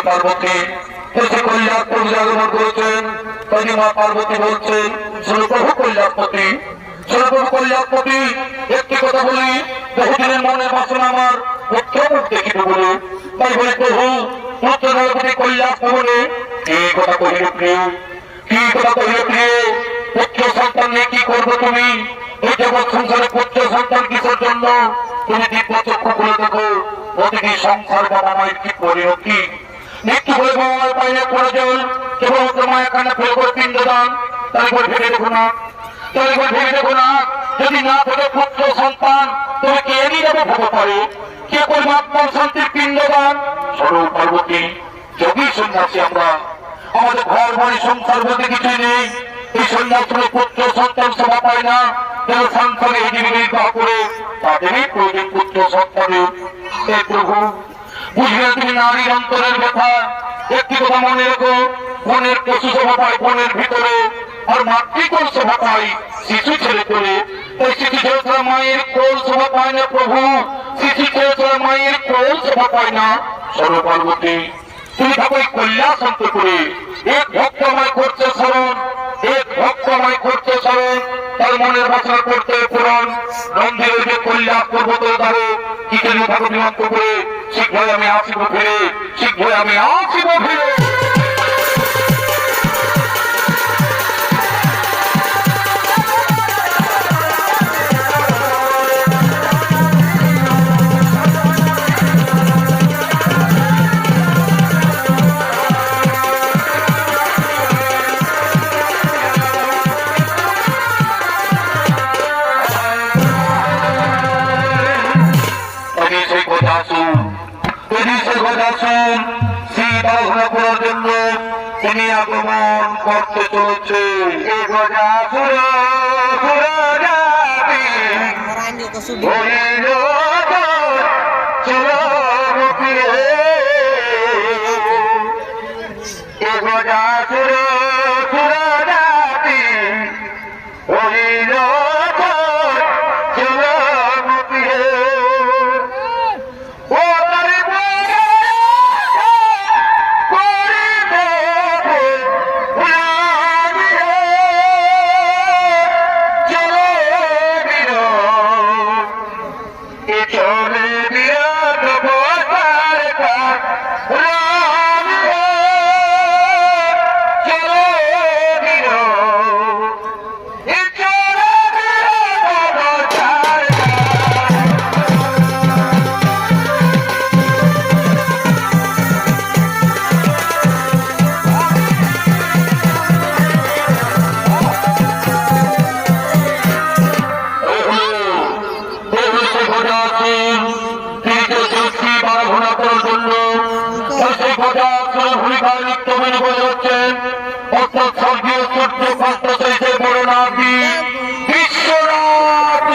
পার্বতী এসে কৈলাসপুর আগমন করেছেন। তাই মা পার্বতী বলছেন, শোনো প্রভু কৈলাসপতি, শোনো প্রভু কৈলাসপতি, একটি কথা বলি, বহুদিনের মনের বাসনা আমার পুত্র মুখ দেখিব বলে, তাই বলে প্রভু পুত্র নরপতি কৈলাস ভবনে কি কথা কহিল প্রিয়, কি কথা কহিল প্রিয়, পুত্র সন্তান নিয়ে কি করবো তুমি? এই জগৎ সংসারে পুত্র সন্তান কিসের জন্য? তুমি দিব্য চক্ষু করে দেখো প্রতিটি সংসার বাবা মায়ের কি পরিণতি। মৃত্যু বলে বাবা মায়ের পাইলে প্রয়োজন কেবলমাত্র মায়ের কানে ফেল করে পিণ্ডদান। তারপর ভেবে দেখো না, তারপর ভেবে দেখো না, যদি না থাকে পুত্র সন্তান তুমি কে এড়িয়ে যাবে ভোগ পারে, কে করবে আপনার শান্তির পিণ্ডদান? স্বরূপ পার্বতী, যোগী সন্ন্যাসী আমরা, আমাদের ঘর বাড়ি সংসার বলতে কিছুই নেই। এই সন্ন্যাসী পুত্র সন্তান শোভা পায় না, যেন সংসারে হিজিবি বিবাহ করে তাদেরই প্রয়োজন পুত্র সন্তানের। প্রভু বুঝলে তুমি নারীর অন্তরের ব্যথা। একটি কথা মনে রেখো, বনের পশু শোভা পায় বনের ভিতরে, আর মাতৃকোল শোভা পায় শিশু ছেলে করে। তাই শিশু ছেলে ছাড়া মায়ের কোল শোভা পায় না প্রভু, শিশু ছেলে ছাড়া মায়ের কোল শোভা পায় না। সর্বপার্বতী তুমি থাকো এই কৈলাস অন্তপুরে, এক ভক্তময় করছে স্মরণ, এক ভক্তময় করছে স্মরণ, তার মনের বাসনা করতে পূরণ। নন্দের যে কৈলাস পর্বতের ধারে কি যেন থাকো বিমন্ত করে, শীঘ্রই আমি আসিব ফিরে, শীঘ্রই আমি আসিব ফিরে। সীতাঘোষণা করার জন্য তিনি আগমন করতে চলেছে। স্বর্গীয় সূর্য কষ্ট সেই বড় নাতি বিশ্বনাথ।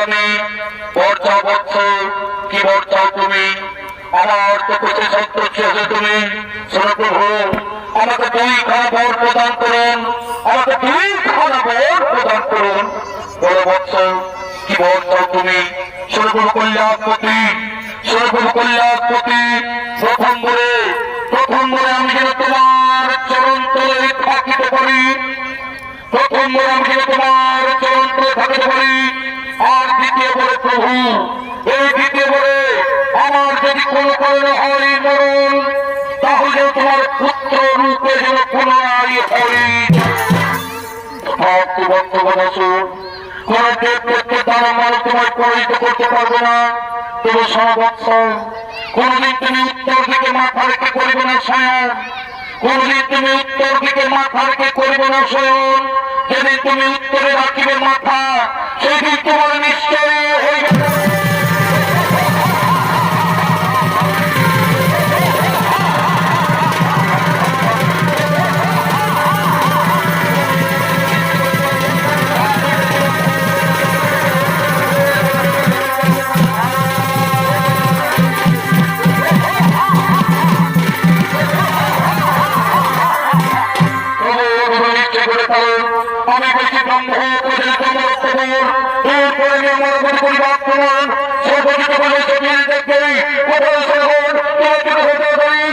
আমি বর চাও বৎস, কি বর চাও তুমি? আমার তো কিছু সন্তোষ আছে তুমি। শোনো প্রভু, আমাকে 2খানা বর প্রদান করুন, আমাকে 2খানা বর প্রদান করুন। বড় বৎস, কি বর চাও তুমি? শোনো প্রভু কল্যাণপতি, শোনো প্রভু কল্যাণপতি, প্রথম বরে আমি যেন তোমার চরণ তলে থাকিতে পারি, প্রথম বরে আমি যেন তোমার চরণ তলে থাকিতে পারি। আর দ্বিতীয় বরে প্রভু, এই দ্বিতীয় বরে আমার যদি কোনো কারণে হয় মরণ, তাহলে তোমার পুত্র রূপে যেন পুনরায় হয়। কোন দেব করতে তারা মানুষ তোমায় পরিচিত করতে পারবে না। তবে সমবৎস, কোনদিন তুমি উত্তর দিকে মাথা রেখে করিবে না শয়ন, কোনদিন তুমি উত্তর দিকে মাথা রেখে করিবে না শয়ন। যেদিন তুমি উত্তরে রাখিবে মাথা, সেদিন তোমার নিশ্চয়ই হইবে। আমি বলছি ব্রহ্ম এরপরে আমার পরিবার প্রমাণ সে গঠিত বলে সেদিন দেখবেই কোথায় শ্রবণ হতে পারি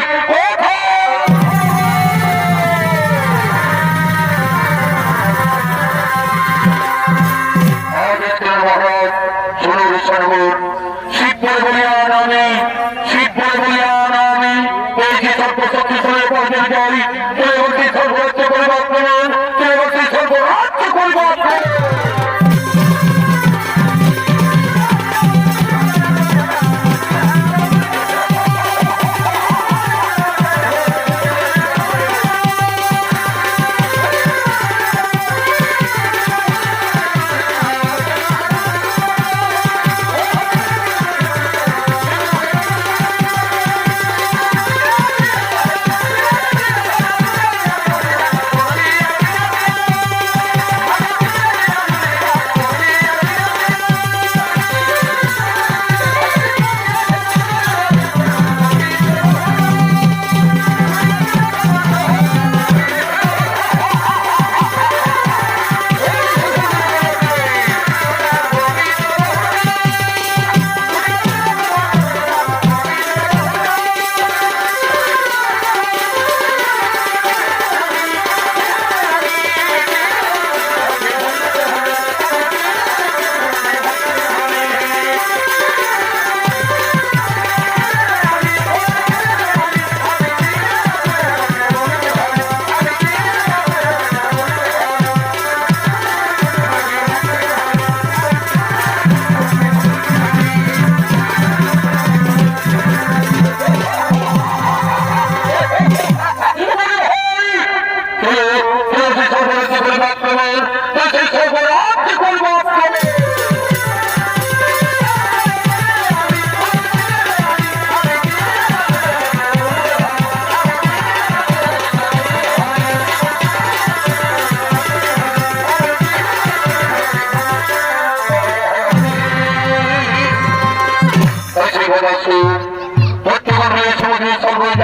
মহারাজ শুনুন সর্বর শিব বলে বলিয়ান আমি, শিব বলে বলিয়ান আমি এই যে সর্বশক্তি শুনে পর্যায়ে যাই পরবর্তী সর্বোচ্চ পরিবর্তন পরবর্তী সর্বরাজ্য পরিবর্তন।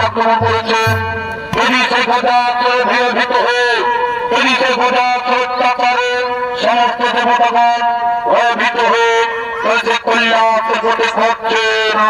আক্রমণ করেছে ভীত হয়ে অত্যাচারে সমস্ত দেবতাগণ ভয়ভীত হয়ে কল্যাণ ঘটছে না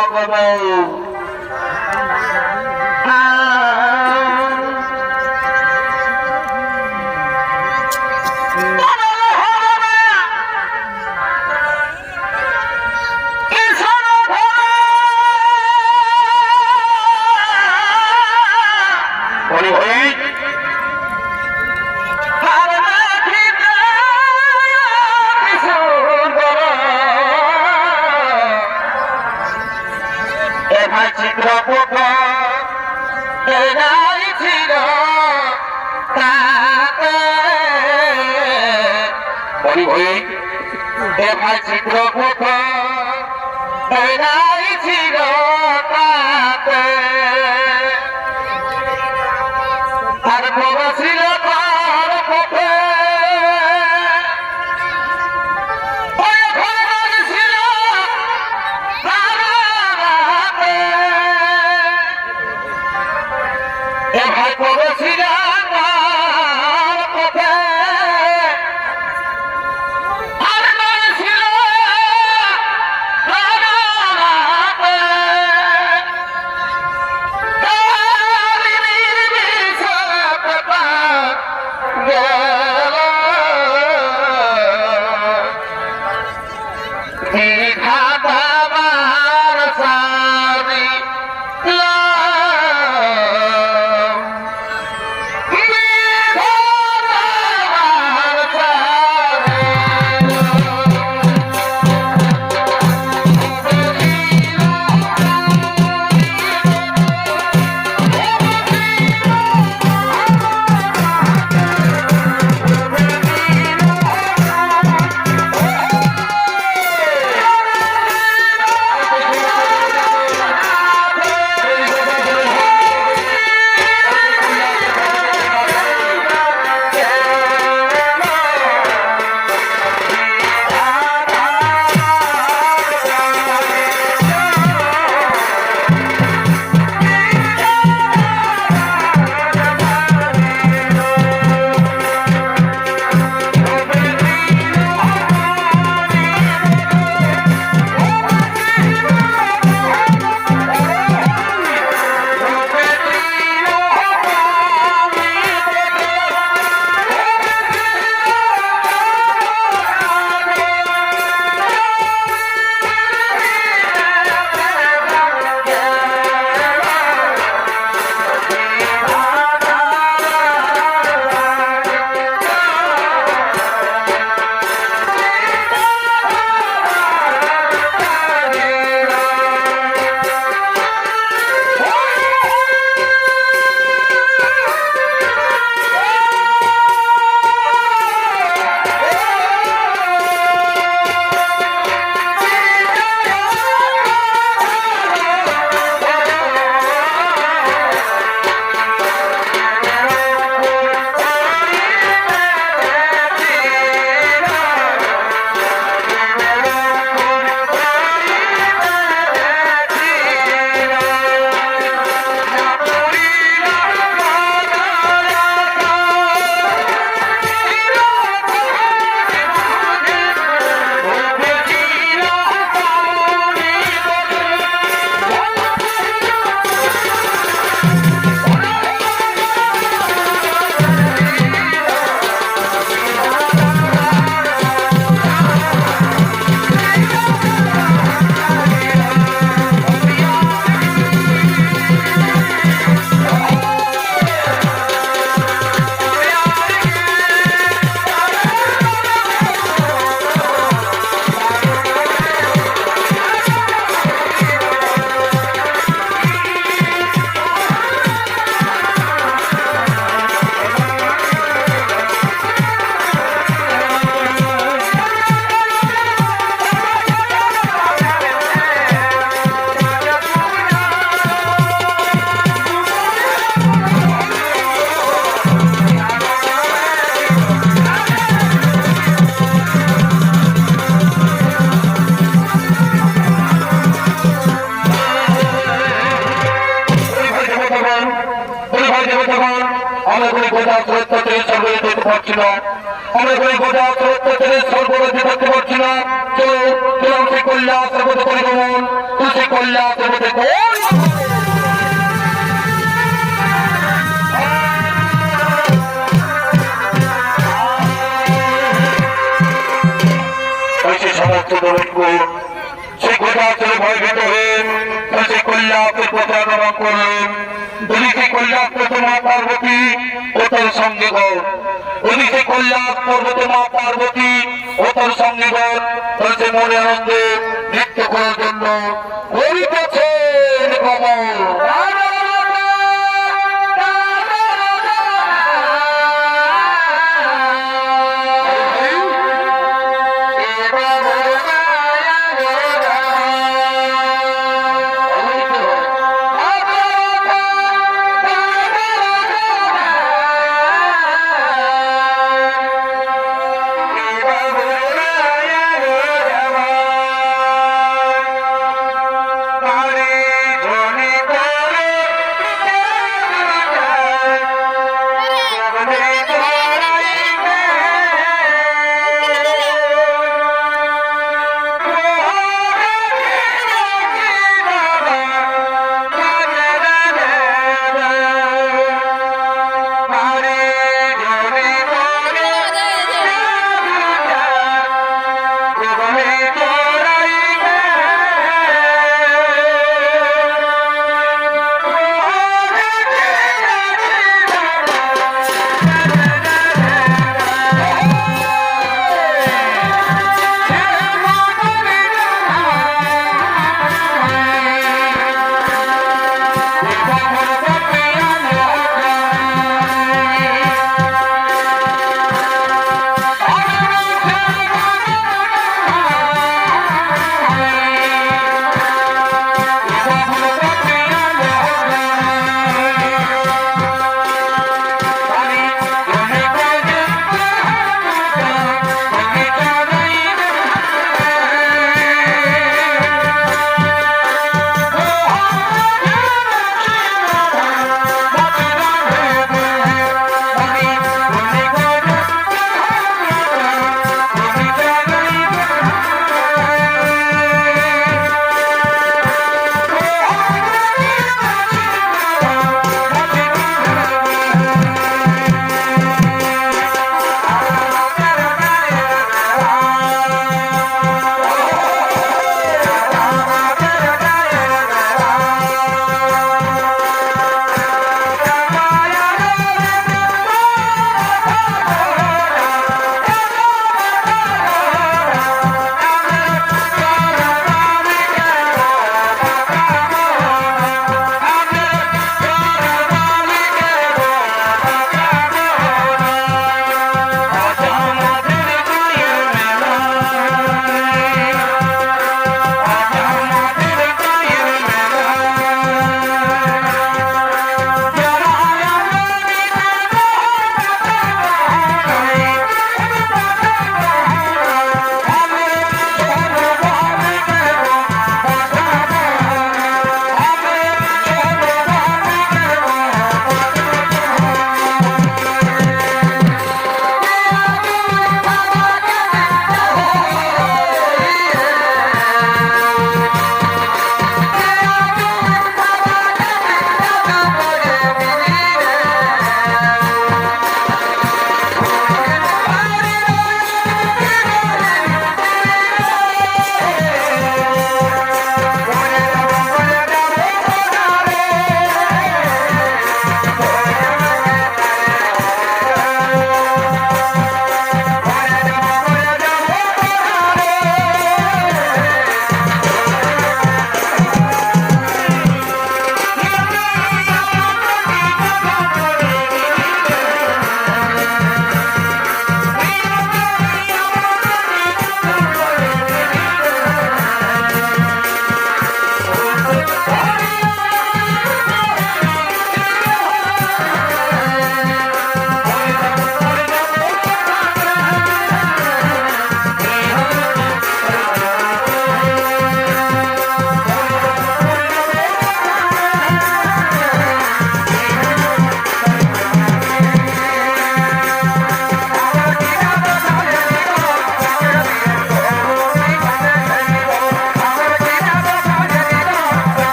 অত্যাচারের সর্বদা দেখতে পাচ্ছি না, আমরা এখানে গোটা অত্যাচারের সর্বদা দেখতে পাচ্ছি না। চলো তুলসী কল্যাণ সর্বদা পরিগমন, তুলসী কল্যাণ সর্বদা সমস্ত দলিতগুণ সেই গোটাচলে ভয়ভীত হয়ে তুলসী কল্যাণের পথে আগমন করলেন। তুলসী কল্যাণ মা পার্বতী ও তার সঙ্গীগণ, তুলসী কল্যাণ পর্বতে মা পার্বতী ও তার সঙ্গীগণ তুলসী মনে আনন্দে নৃত্য করার জন্য করিতেছেন গমন।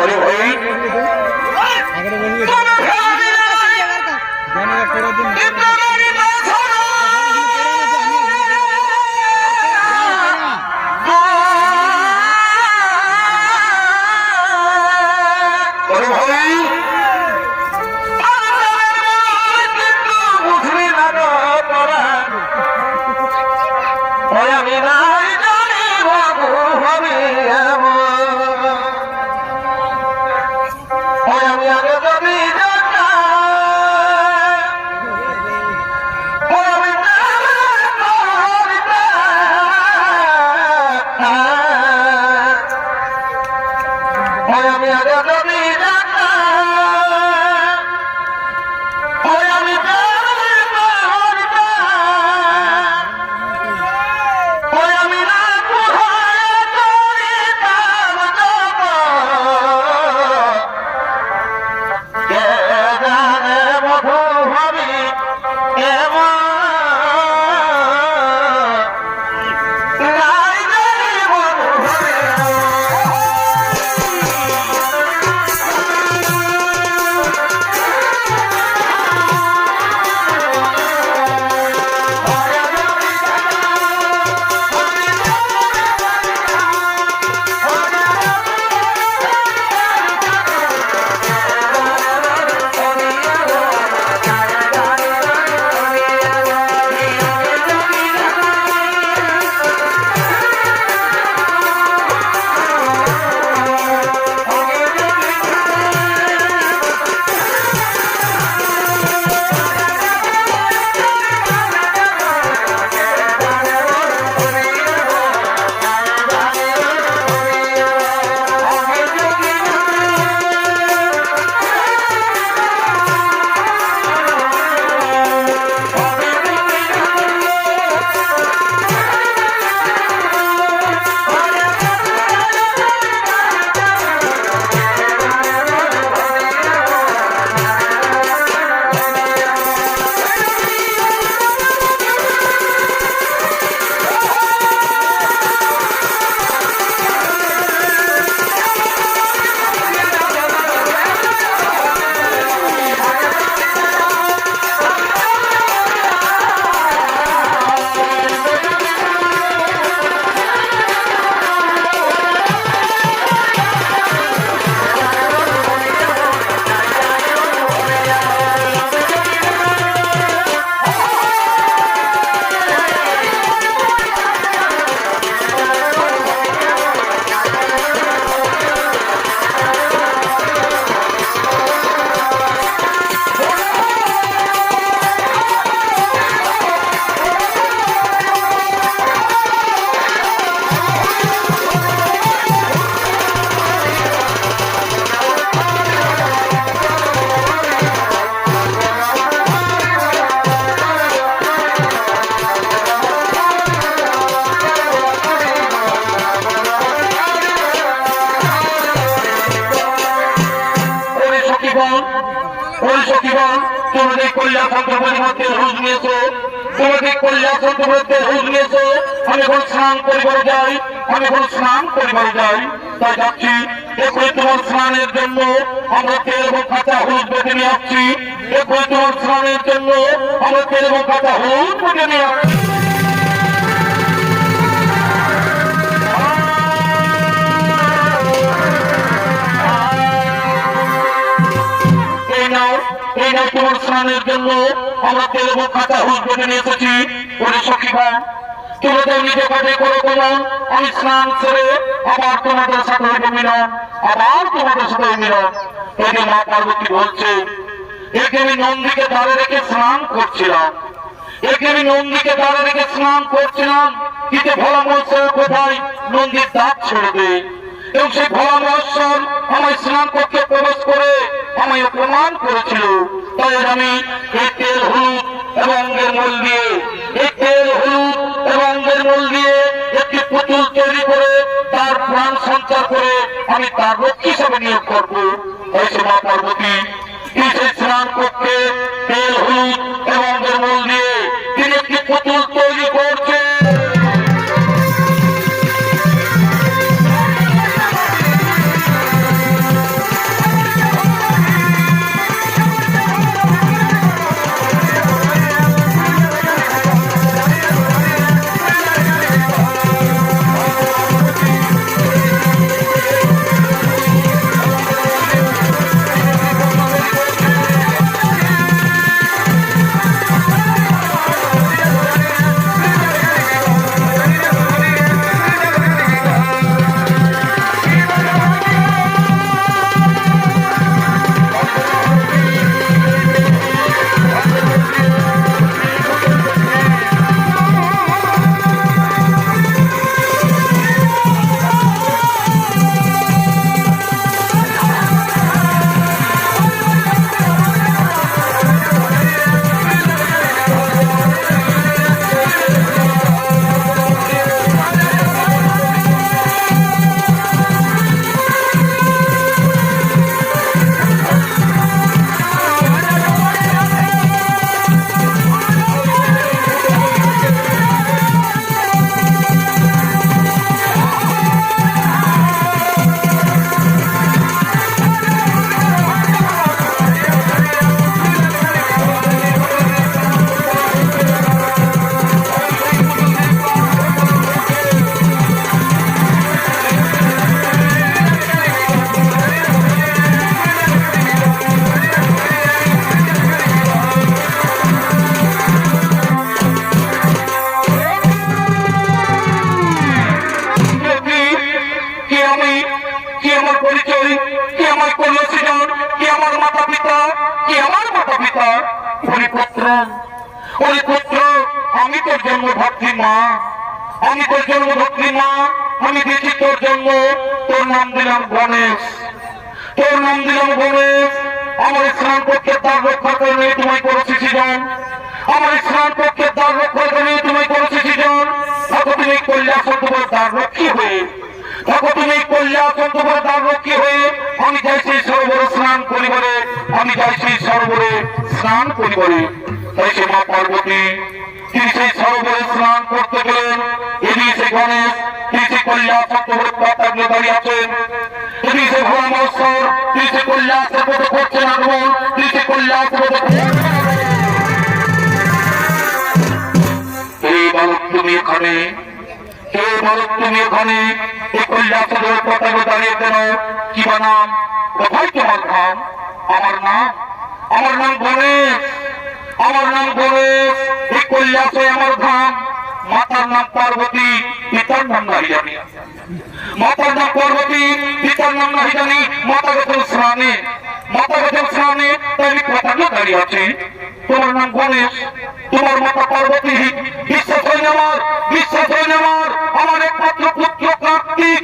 আরে ভাই তোমাদের কল্যাণতন্ত্র পরিবর্তে হুজ নিয়েছো, তোমাদের কল্যাণতন্ত্র পরিবর্তে হুজ নিয়েছো। আমি এখন স্নান পরিবারে যাই, আমি এখন স্নান পরিবারে যাই, তাই যাচ্ছি। এখনই তোমার স্নানের জন্য আমরা তেল এবং কাঁচা হলুদ বেঁধে নিয়ে আসছি। এখনই তোমার স্নানের জন্য আমরা তেল এবং কাঁচা হলুদ বেঁধে নিয়ে আসছি। তোমার স্নানের জন্য আমরা তেল এবং কাঁচা হলুদ বেঁধে নিয়ে এসেছি। ওরে সখীরা, তোমাদের নিজে কাজে করো কেমন, আমি স্নান সেরে আবার তোমাদের সাথে হইব মিলন, আবার তোমাদের সাথে মিলন। এই মা পার্বতী বলছে, একে আমি নন্দীকে ধারে রেখে স্নান করছিলাম, একে আমি নন্দীকে ধারে রেখে স্নান করছিলাম, কিন্তু ভোলা মহোৎসব কোথায় নন্দীর দাঁত ছেড়ে দেয় এবং সেই ভোলা মহোৎসব আমায় স্নান করতে প্রবেশ করে আমায় অপমান করেছিল। তাই আমি এই তেল হলুদ এবং অঙ্গের মূল দিয়ে, এই তেল হলুদ এবং অঙ্গের মূল দিয়ে একটি পুতুল তৈরি করে তার প্রাণ সঞ্চার করে আমি তার রক্ষী হিসাবে নিয়োগ করবো। হয়েছে মা পার্বতী সেই স্নান করতে তেল হলুদ এবং অঙ্গের মূল দিয়ে তিনি একটি পুতুল তৈরি করছে। মা, আমি তোর জন্মধত্রী মা, আমি দিয়েছি তোর জন্ম, তোর নাম দিলাম গণেশ, তোর নাম দিলাম গণেশ। আমার স্নান পক্ষের দ্বার রক্ষা করে নিয়ে তোমায় করেছি সৃজন, আমার স্নান পক্ষের দ্বার রক্ষা করে নিয়ে তোমায় করেছি সৃজন। থাকো তুমি কৈলাসন তোমার দ্বার রক্ষী হয়ে, থাকো তুমি কৈলাসন তোমার দ্বার রক্ষী হয়ে। আমি চাইছি সরোবরে স্নান করিবারে, আমি চাইছি সরোবরে স্নান করিবারে। তাই সে মা পার্বতী তিনি সেই সরোবরে স্নান করতে গেলেন। এদিকে সে গণেশ তিনি সে কৈলাসন তোমার পাতাগ্রে দাঁড়িয়ে আছেন, তিনি সে ভোলামশ্বর তিনি সে কৈলাসের মতো করছেন আগমন, তিনি সে কৈলাসের মতো। এই বালক তুমি এখানে, এই বালক তুমি এখানে এই কৈলাসের পাতাগ্রে দাঁড়িয়ে কেন? কি বা নাম? কোথায় তোমার নাম? আমার নাম, আমার নাম গণেশ, আমার নাম গণেশ। এই কৈলাসে আমার ধাম। মাতার নাম পার্বতী, পিতার নাম নাই জানি, মাতার নাম পার্বতী, পিতার নাম নাই জানি। মাতা গেছেন স্নানে, মাতা গেছেন স্নানে, তাই আমি পাতাগ্রে দাঁড়িয়ে আছি। তোমার নাম গণেশ, তোমার মাতা পার্বতী। বিশ্বাস হয় না আমার, বিশ্বাস হয় না আমার। আমার একমাত্র পুত্র কার্তিক,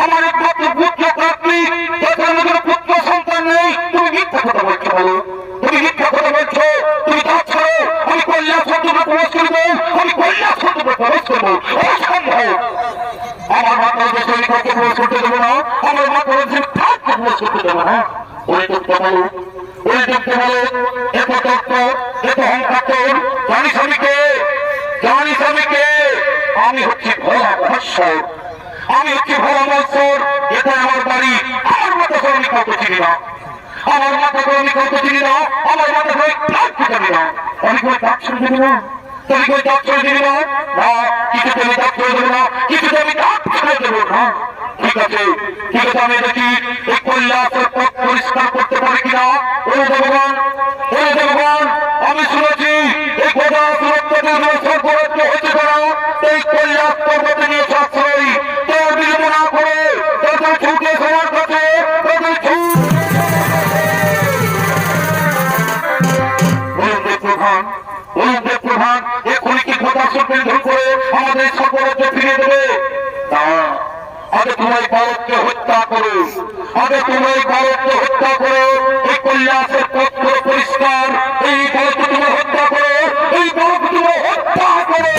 আমার একমাত্র পুত্র কার্তিক, তাছাড়া কোনো পুত্র সন্তান নেই। তুমি মিথ্যা কথা বলছো, বলো তুমি মিথ্যা কথা বলছো। তুমি তা ছাড়ো, আমি কৈলাস সন্তুকে প্রবেশ করবো, আমি কৈলাস সন্তুকে প্রবেশ করবো। অসম্ভব, আমার মাতার দেশে কাউকে প্রবেশ করতে দেবো না, আমার মাতার দেশে কাউকে প্রবেশ করতে দেবো না। ওই দেখতে বলো, ওই দেখতে বলো, এত তত্ত্ব এত অহংকার তোর। জানিস আমি কে? জানিস আমি কে? আমি হচ্ছি ভোলা মহেশ্বর, আমি হচ্ছি ভোলা মহেশ্বর। এটা আমার বাড়ি, আমার মাতা করে আমি কাউকে চিনি না, আমার মাতা করে আমি কাউকে চিনি না, আমার মাতা করে কাউকে জানি না। আমি কোনো কাজ ছেড়ে দেবো না, তুমি কোনো কাজ ছেড়ে দেবে না, না কিছুতে আমি কাজ ছেড়ে দেবো না, কিছুতে আমি কাজ ছেড়ে দেবো না। ঠিক আছে, ঠিক আছে, আমি দেখি এই কৈলাসের পথ পরিষ্কার করতে পারি কিনা। ও ভগবান, ও ভগবান, আমি শুনেছি এই গোদা সুরক্ষা সর্বরাজ্য হতে পারা এই কৈলাস পর্বতে নিয়ে সাশ্রয়ী। তোর বিলম্ব না করে তাদের ছুটে সবার কাছে, তাদের ছুট। প্রধান, ওদের প্রধান এখনই কি গোদা সুরক্ষা করে আমাদের সর্বরাজ্য ফিরিয়ে দেবে? না, আগে তোমার বালককে হত্যা করো, আগে তোমার বালককে হত্যা করো। এই কৈলাসের পথ পরিষ্কার, এই বালককে তোমার হত্যা করো, এই বালককে তোমার হত্যা করো।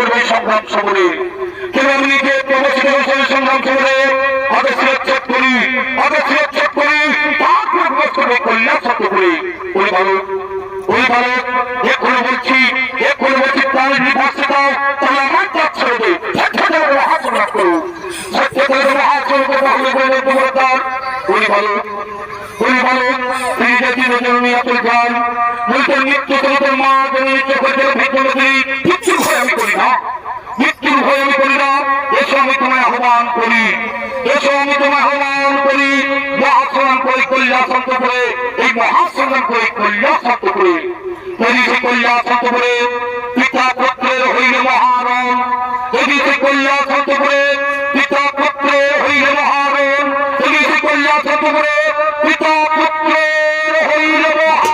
করবে সংগ্রাম সমরে। কেন আমি নিজে প্রবাসী সংগ্রাম সমরে আগে সুরক্ষা করি, আগে সুরক্ষা করি, তারপর করবে কল্যাণ সত্য করে। ওই ভারত, ওই ভারত, এখনো বলছি প্রাণের নির্বাসে দাও, তাহলে আমার কাজ ছেড়ে দে, হাত রাখো, হাত করবো। ওই ভারত, ওই ভারত, তিনি জাতি রজনী আতুল গান বলতেন মৃত্যু তোমাদের মা জননী চোখের ভিতরে মৃত্যুর ভয় আমি করি না, মৃত্যুর ভয় আমি করি না। এসো আমি তোমায় আহ্বান করি, এসো আমি তোমায় আহ্বান করি, মহাসংগ্রাম করে কল্যাণ করে, এই মহাসংগ্রাম করে কল্যাণ করে এদিকে কল্যাণ করে পিতা পুত্রের হইলে মহারণ, এদিকে কল্যাণ করে পিতা পুত্রের হইলে মহারণ, এদিকে কল্যাণ করে পিতা পুত্রের হইলে মহারণ।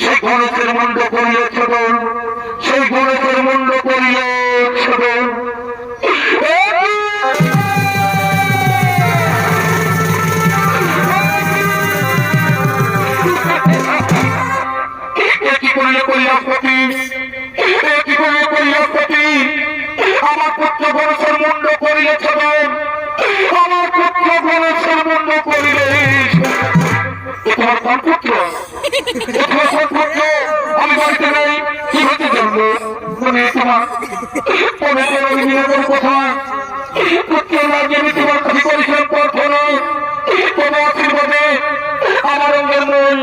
সেই গণেশের মুন্ড করিলে ছোট, সেই গণেশের মুন্ড করিলে ছোট। কি করিলে কল্যাণপতি, কি করিলে কল্যাণপতি, আমার পুত্র গণেশের মুন্ড করিলে ছোট, আমার পুত্র গণেশের মুন্ড করিলে। তোমার কোন পুত্র, তোমার কোন পুত্র? আমি বাড়িতে নেই, কি হতে জানবো? তোমার কোথায় পুত্র লাগে? আমি তোমার কাছে করেছিলাম প্রার্থনা, তোমার আশীর্বাদে আমার অঙ্গের মন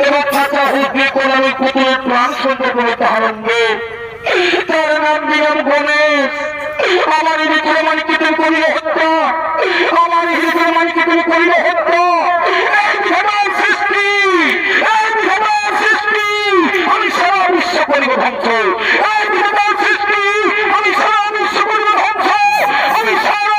এবং থাকা হুদ্দি করে আমি পুত্রের প্রাণ সুন্দর করে তাহার অঙ্গে, তার নাম দিলাম গণেশ। আমার এই ভিতরে মানিকে তুমি করিলে হত্যা, আমার এই ভিতরে মানিকে তুমি করিলে হত্যা। আমি সারা বিশ্ব করিব ধ্বংস, সৃষ্টি আমি সারা বিশ্ব করিব ধ্বংস, আমি সারা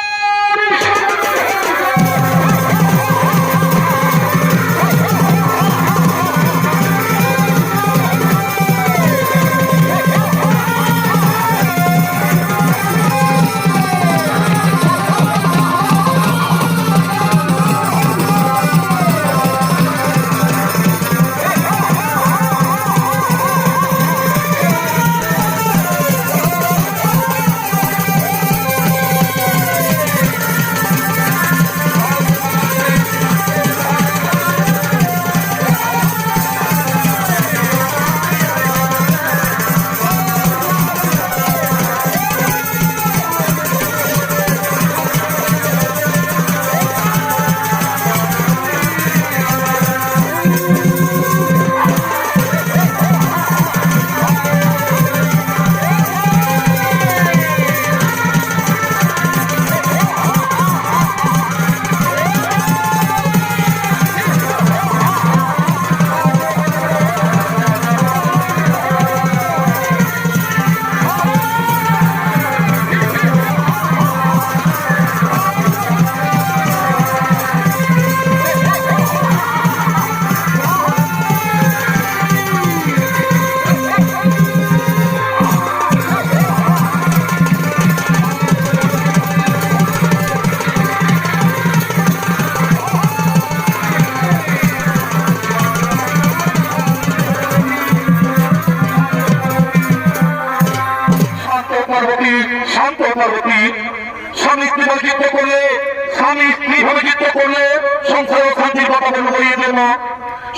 বলবো এই দিয়ে না,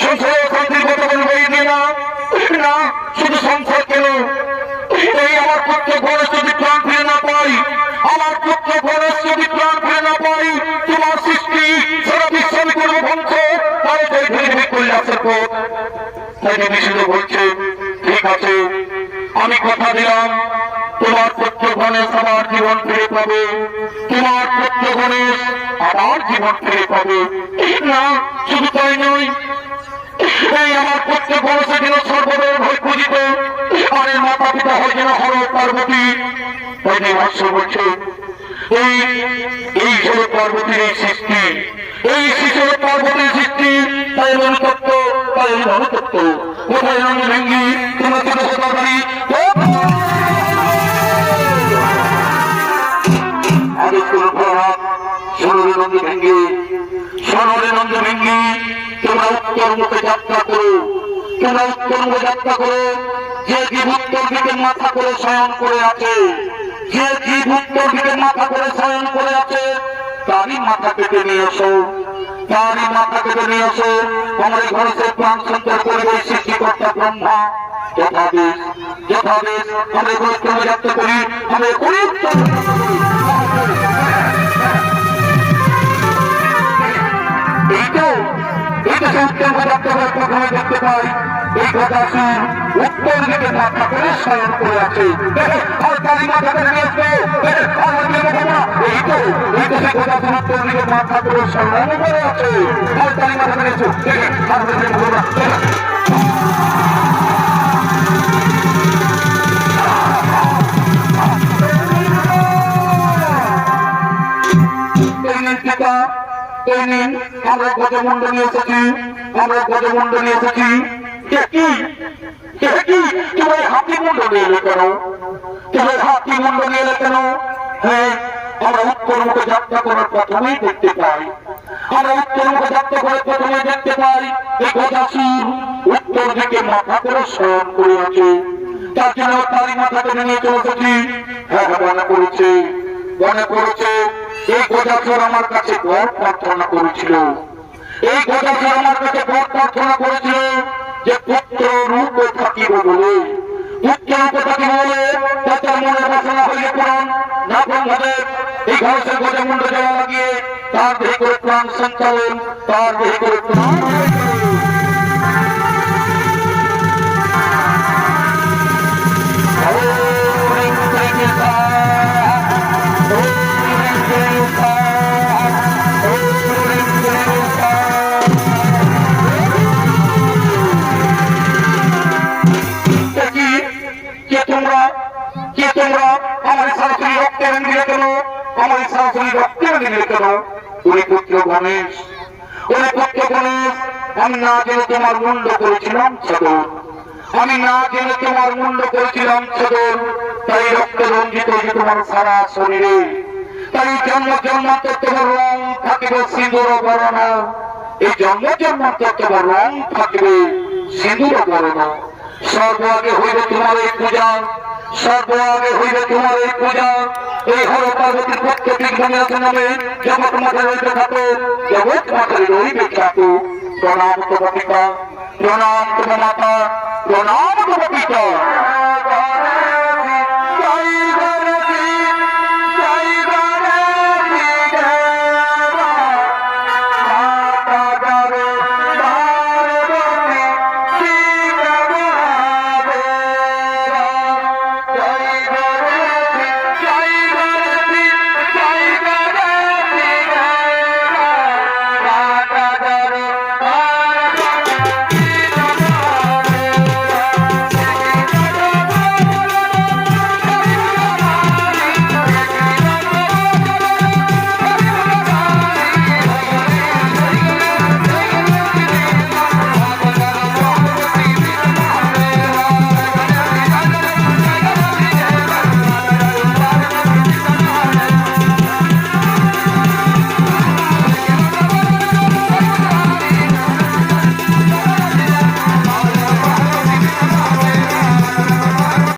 সংসার শান্তির কথা বলবো এই দিয়ে না, না শুধু সংসার কেন, এই আমার পুত্র গণেশ যদি প্রাণ ফিরে না পাই, আমার পুত্র গণেশ যদি প্রাণ ফিরে না পাই, তোমার সৃষ্টি সারা বিশ্ব আমি করবো ধ্বংস, তাহলে সেই ধীরে কৈলাসের পথ। তাই বিষ্ণু বলছে ঠিক আছে, আমি কথা দিলাম তোমার পুত্র গণেশ আমার জীবন ফিরে পাবে, তোমার পুত্র গণেশ আমার জীবন ফিরে পাবে। না শুধু তাই নয়, এই আমার পুত্র গণেশের যেন সর্বদয় ভয় পূজিত, আর এর মাতা পিতা হয় যেন হর পার্বতী। তাই ভাষ্য বলছে এই হল পার্বতীর এই সৃষ্টি, এই শিশু পার্বতীর সৃষ্টি, তাই অনুতত্ত্ব, তাই অনুতত্ত্ব। কোথায় রঙ ভেঙ্গি তোমার ছোট সরকারি সোনরে নন্দ ভেঙ্গি, সোনরে নন্দ ভেঙ্গি, তোমরা উত্তর মুখে যাত্রা করো, তোমরা উত্তর মুখে যাত্রা করো। যে জীব উত্তর দিকে মাথা করে শয়ন করে আছে, যে জীব উত্তর দিকে মাথা করে শয়ন করে আছে, তারই মাথা কেটে নিয়ে এসো, তারই মাথা কেটে নিয়ে এসো। আমার ঘরে প্রাণ সঞ্চার করবে সৃষ্টিকর্তা ব্রহ্মা। যথাদেশ যথাদেশ আমরা উত্তর যাত্রা করি, আমরা দেখতে পাই এই কথা উত্তর দিকে মাথা করে শয়ন করে আছে, মাথা করে নিয়ে আসবে এই তো সেই কথা উত্তর দিকে মাথা করে শয়ন করে আছে, মাথা করে আমরা গজমুণ্ড নিয়ে এসেছি, আমরা গজমুণ্ড নিয়ে এসেছি। তোমার হাতি মুন্ড নিয়ে এলে কেন, তোমার হাতি মুন্ড নিয়ে এলে কেন? হ্যাঁ আমরা উত্তর মুখে যাত্রা করার প্রথমেই দেখতে পাই, আমরা উত্তর মুখে যাত্রা করে প্রথমেই দেখতে পাই এই গজাসুর উত্তর দিকে মাথা করে শয়ন করে আছে, তার জন্য তারই মাথা টেনে নিয়ে চলে এসেছি। হ্যাঁ মনে করেছে, মনে করেছে এই গজাসুর আমার কাছে বর প্রার্থনা করেছিল, এই গজাসুর আমার কাছে বর প্রার্থনা করেছিল যে পুত্র রূপে থাকিব বলে, পুত্র রূপে থাকিব বলে তার মনের বাসনা হইলে পূরণ না পূরণ হবে। এই ঘরে গজমুণ্ড জল লাগিয়ে তার দেহে করে প্রাণ সঞ্চালন, তার দেহে করে প্রাণ আমার সরাসরি রক্তের দিলে কেন, আমার সরাসরি রক্তের দিলে কেন? ওরে পুত্র গণেশ, ওরে পুত্র গণেশ, আমি না জেনে তোমার মুন্ড করেছিলাম সদর, আমি না জেনে তোমার মুন্ড করেছিলাম সদর, তাই রক্ত রঞ্জিত হয়েছে তোমার সারা শরীরে, তাই জন্ম জন্মান্তর তোমার রং থাকিবে সিঁদুর বরণ, এই জন্ম জন্মান্তর তোমার রং থাকিবে সিঁদুর বরণ। সর্ব আগে হইবে তোমার এই পূজা, সর্ব আগে হইবে তোমার এই পূজা। এই হর পার্বতীর প্রত্যেক নামে জগৎ মাথায় রইবে থাকো, জগৎ মাথায় রইবে থাকো। প্রণাম তোমার পিতা, প্রণাম তোমার মাতা, প্রণাম তোমার পিতা।